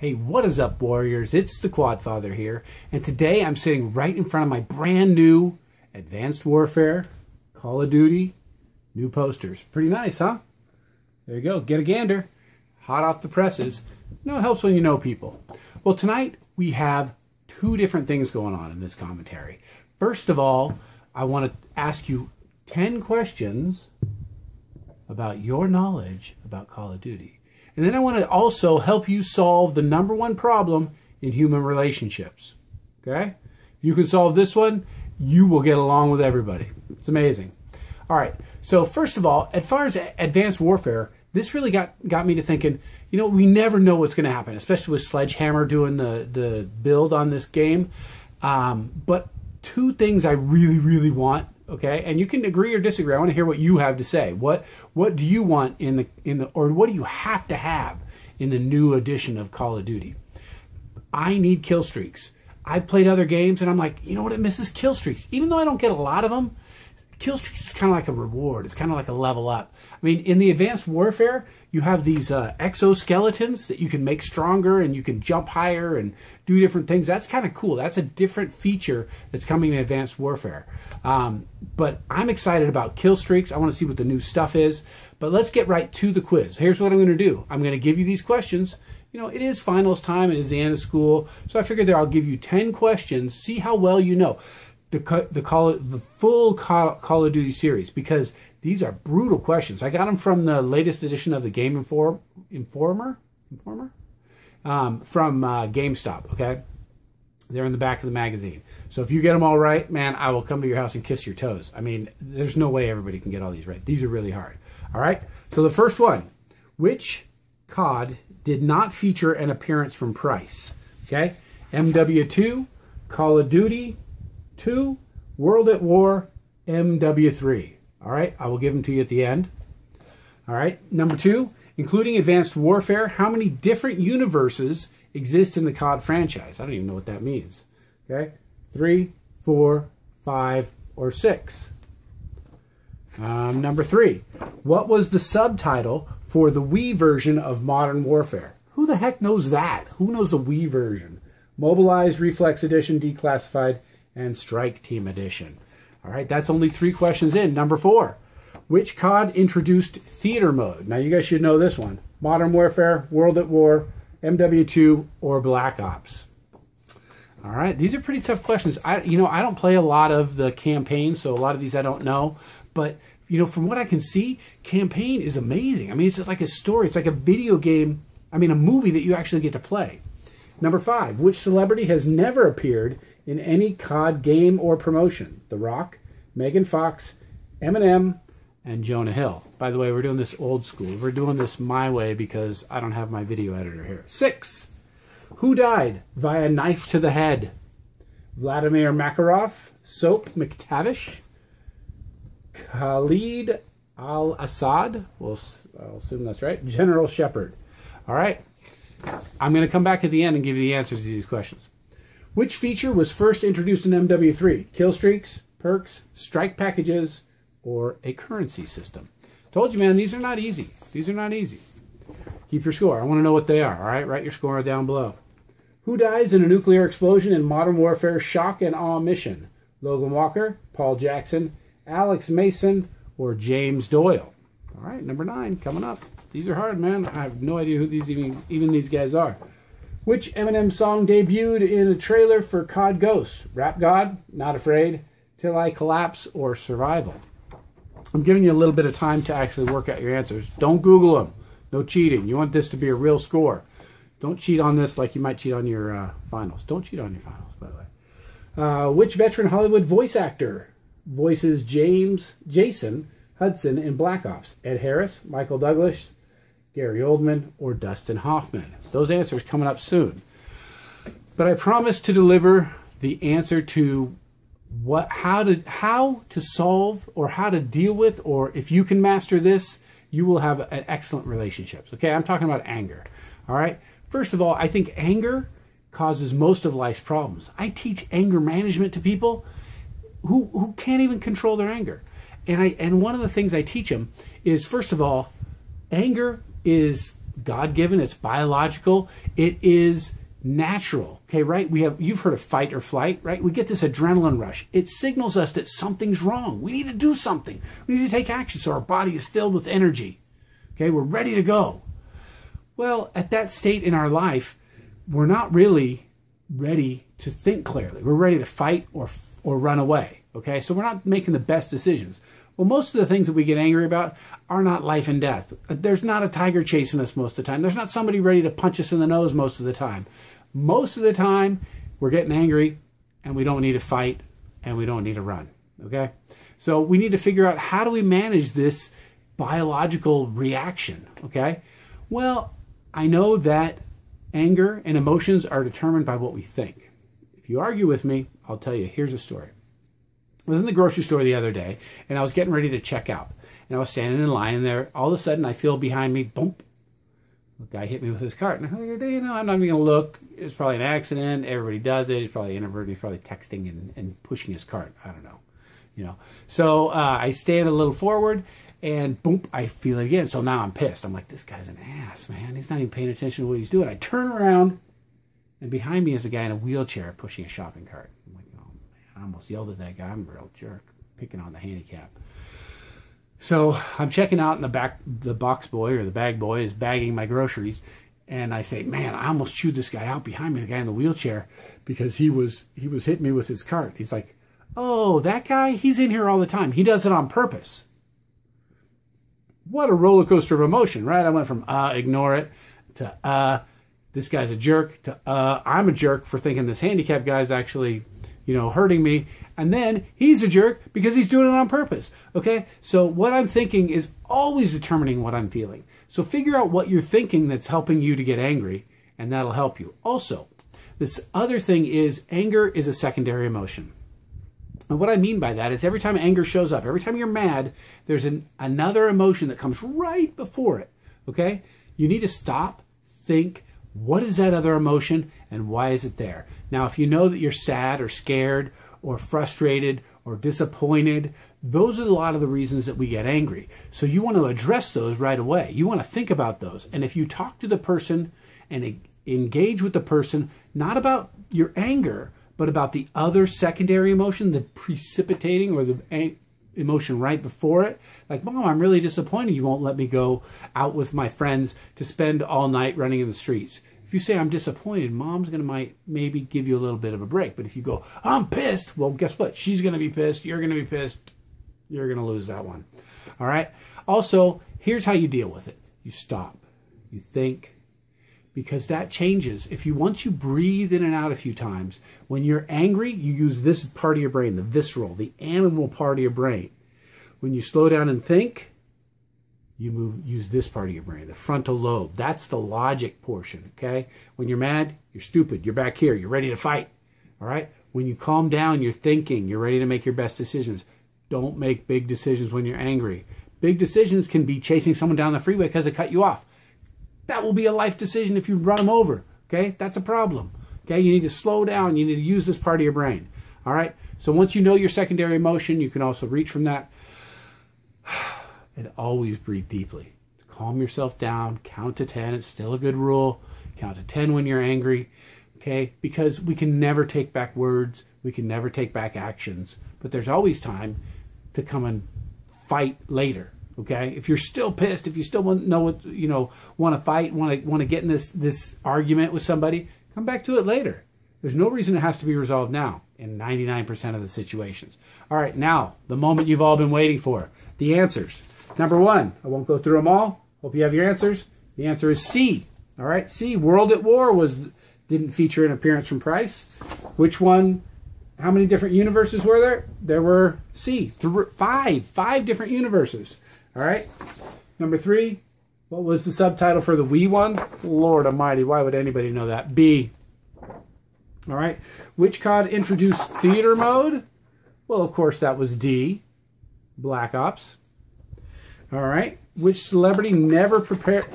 Hey, what is up, Warriors? It's the Quad Father here, and today I'm sitting right in front of my brand new Advanced Warfare, Call of Duty, new posters. Pretty nice, huh? There you go. Get a gander. Hot off the presses. You know, it helps when you know people. Well, tonight we have two different things going on in this commentary. First of all, I want to ask you 10 questions about your knowledge about Call of Duty. And then I want to also help you solve the #1 problem in human relationships. Okay? If you can solve this one, you will get along with everybody. It's amazing. All right. So first of all, as far as Advanced Warfare, this really got me to thinking, you know, we never know what's going to happen, especially with Sledgehammer doing the build on this game. But two things I really want. Okay, and you can agree or disagree. I want to hear what you have to say. What do you want in the or what do you have to have in the new edition of Call of Duty? I need kill streaks. I've played other games and I'm like, you know what, it misses kill streaks. Even though I don't get a lot of them, kill streaks is kind of like a reward. It's kind of like a level up. I mean, in the Advanced Warfare, you have these exoskeletons that you can make stronger and you can jump higher and do different things. That's kind of cool. That's a different feature that's coming in Advanced Warfare. But I'm excited about kill streaks. I want to see what the new stuff is. But let's get right to the quiz. Here's what I'm going to do. I'm going to give you these questions. You know, it is finals time. It is the end of school. So I figured I'll give you 10 questions. See how well you know the full Call of Duty series, because these are brutal questions. I got them from the latest edition of the Game Informer from GameStop. Okay, they're in the back of the magazine. So if you get them all right, man, I will come to your house and kiss your toes. I mean, there's no way everybody can get all these right. These are really hard. All right. So the first one: which COD did not feature an appearance from Price? Okay, MW2, Call of Duty 2, World at War, MW3. All right, I will give them to you at the end. All right, number 2, including Advanced Warfare, how many different universes exist in the COD franchise? I don't even know what that means. Okay, 3, 4, 5, or 6. Number 3, what was the subtitle for the Wii version of Modern Warfare? Who the heck knows that? Who knows the Wii version? Mobilized, Reflex Edition, Declassified, and Strike Team Edition. All right, that's only 3 questions in. Number 4, which COD introduced theater mode? Now, you guys should know this one. Modern Warfare, World at War, MW2, or Black Ops. All right, these are pretty tough questions. I don't play a lot of the campaign, so a lot of these I don't know. But, you know, from what I can see, campaign is amazing. I mean, it's just like a story. It's like a video game, a movie that you actually get to play. Number 5, which celebrity has never appeared in any COD game or promotion? The Rock, Megan Fox, Eminem, and Jonah Hill. By the way, we're doing this old school. We're doing this my way because I don't have my video editor here. 6, who died via knife to the head? Vladimir Makarov, Soap McTavish, Khalid al-Assad, I'll assume that's right, General Shepard. All right, I'm going to come back at the end and give you the answers to these questions. Which feature was first introduced in MW3? Kill streaks, perks, strike packages, or a currency system? Told you, man, these are not easy. These are not easy. Keep your score. I want to know what they are, all right? Write your score down below. Who dies in a nuclear explosion in Modern Warfare Shock and Awe Mission? Logan Walker, Paul Jackson, Alex Mason, or James Doyle? All right, number 9 coming up. These are hard, man. I have no idea who these even these guys are. Which Eminem song debuted in a trailer for COD Ghosts? Rap God, Not Afraid, Till I Collapse, or Survival? I'm giving you a little bit of time to actually work out your answers. Don't Google them. No cheating. You want this to be a real score. Don't cheat on this like you might cheat on your finals. Don't cheat on your finals, by the way. Which veteran Hollywood voice actor voices Jason Hudson in Black Ops? Ed Harris, Michael Douglas, Gary Oldman, or Dustin Hoffman? Those answers coming up soon. But I promise to deliver the answer to how to solve, or how to deal with, or if you can master this, you will have an excellent relationships. Okay, I'm talking about anger. All right. First of all, I think anger causes most of life's problems. I teach anger management to people who can't even control their anger. And one of the things I teach them is, first of all, anger is God-given, it's biological, it is natural, okay, right? You've heard of fight or flight, right? We get this adrenaline rush. It signals us that something's wrong. We need to do something. We need to take action so our body is filled with energy, okay? We're ready to go. Well, at that state in our life, we're not really ready to think clearly. We're ready to fight or run away, okay? So we're not making the best decisions. Well, most of the things that we get angry about are not life and death. There's not a tiger chasing us most of the time. There's not somebody ready to punch us in the nose most of the time. Most of the time, we're getting angry, and we don't need to fight, and we don't need to run, okay? So we need to figure out, how do we manage this biological reaction, okay? Well, I know that anger and emotions are determined by what we think. If you argue with me, I'll tell you, here's a story. I was in the grocery store the other day, and I was getting ready to check out. And I was standing in line, and there, all of a sudden, I feel behind me, boom, the guy hit me with his cart. And I figured, you know, I'm not even going to look. It's probably an accident. Everybody does it. He's probably introverted. He's probably texting and pushing his cart. I don't know. You know. So I stand a little forward, and boom, I feel it again. So now I'm pissed. I'm like, this guy's an ass, man. He's not even paying attention to what he's doing. I turn around, and behind me is a guy in a wheelchair pushing a shopping cart. I'm like, oh, man, I almost yelled at that guy. I'm a real jerk, picking on the handicap. So I'm checking out in the back. The box boy or the bag boy is bagging my groceries. And I say, man, I almost chewed this guy out behind me, the guy in the wheelchair, because he was hitting me with his cart. He's like, oh, that guy? He's in here all the time. He does it on purpose. What a roller coaster of emotion, right? I went from ignore it to this guy's a jerk to I'm a jerk for thinking this handicapped guy's actually, you know, hurting me. And then he's a jerk because he's doing it on purpose. Okay? So what I'm thinking is always determining what I'm feeling. So figure out what you're thinking that's helping you to get angry, and that'll help you. Also, this other thing is anger is a secondary emotion. And what I mean by that is every time anger shows up, every time you're mad, there's another emotion that comes right before it. Okay? You need to stop, think, what is that other emotion and why is it there? Now, if you know that you're sad or scared or frustrated or disappointed, those are a lot of the reasons that we get angry. So you want to address those right away. You want to think about those. And if you talk to the person and engage with the person, not about your anger, but about the other secondary emotion, the precipitating or the emotion right before it. Like, Mom, I'm really disappointed you won't let me go out with my friends to spend all night running in the streets. If you say, I'm disappointed, Mom's going to maybe give you a little bit of a break. But if you go, I'm pissed, well, guess what? She's going to be pissed. You're going to be pissed. You're going to lose that one. All right? Also, here's how you deal with it. You stop. You think. Because that changes. Once you breathe in and out a few times, when you're angry, you use this part of your brain, the visceral, the animal part of your brain. When you slow down and think, you use this part of your brain, the frontal lobe. That's the logic portion, okay? When you're mad, you're stupid. You're back here. You're ready to fight, all right? When you calm down, you're thinking. You're ready to make your best decisions. Don't make big decisions when you're angry. Big decisions can be chasing someone down the freeway because they cut you off. That will be a life decision if you run them over, okay? That's a problem, okay? You need to slow down. You need to use this part of your brain, all right? So once you know your secondary emotion, you can also reach from that. And always breathe deeply. Calm yourself down. Count to 10. It's still a good rule. Count to 10 when you're angry, okay? Because we can never take back words. We can never take back actions. But there's always time to come and fight later. Okay, if you're still pissed, if you still want to fight, want to get in this argument with somebody, come back to it later. There's no reason it has to be resolved now in 99% of the situations. All right, now the moment you've all been waiting for, the answers. Number one, I won't go through them all. Hope you have your answers. The answer is C. All right, C. World at War didn't feature an appearance from Price. Which one? How many different universes were there? There were C. Five different universes. All right. Number three, what was the subtitle for the Wii one? Lord Almighty, why would anybody know that? B. All right. Which COD introduced theater mode? Well, of course, that was D. Black Ops. All right. Which celebrity never prepared?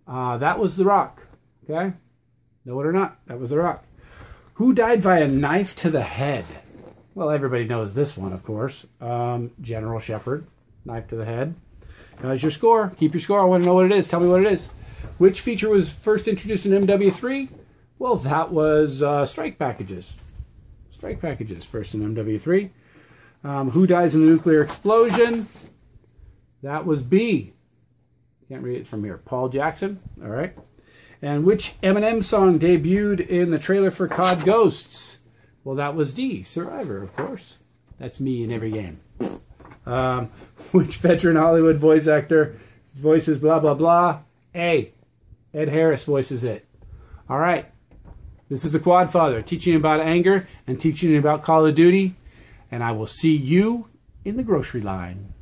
That was The Rock. Okay. Know it or not, that was The Rock. Who died by a knife to the head? Well, everybody knows this one, of course. General Shepard. Knife to the head. How's your score? Keep your score. I want to know what it is. Tell me what it is. Which feature was first introduced in MW3? Well, that was strike packages. Strike packages first in MW3. Who dies in a nuclear explosion? That was B. Can't read it from here. Paul Jackson. All right. And which Eminem song debuted in the trailer for COD Ghosts? Well, that was D. Survivor, of course. That's me in every game. Which veteran Hollywood voice actor voices blah, blah, blah? A. Ed Harris voices it. All right. This is the Quad Father, teaching you about anger and teaching you about Call of Duty. And I will see you in the grocery line.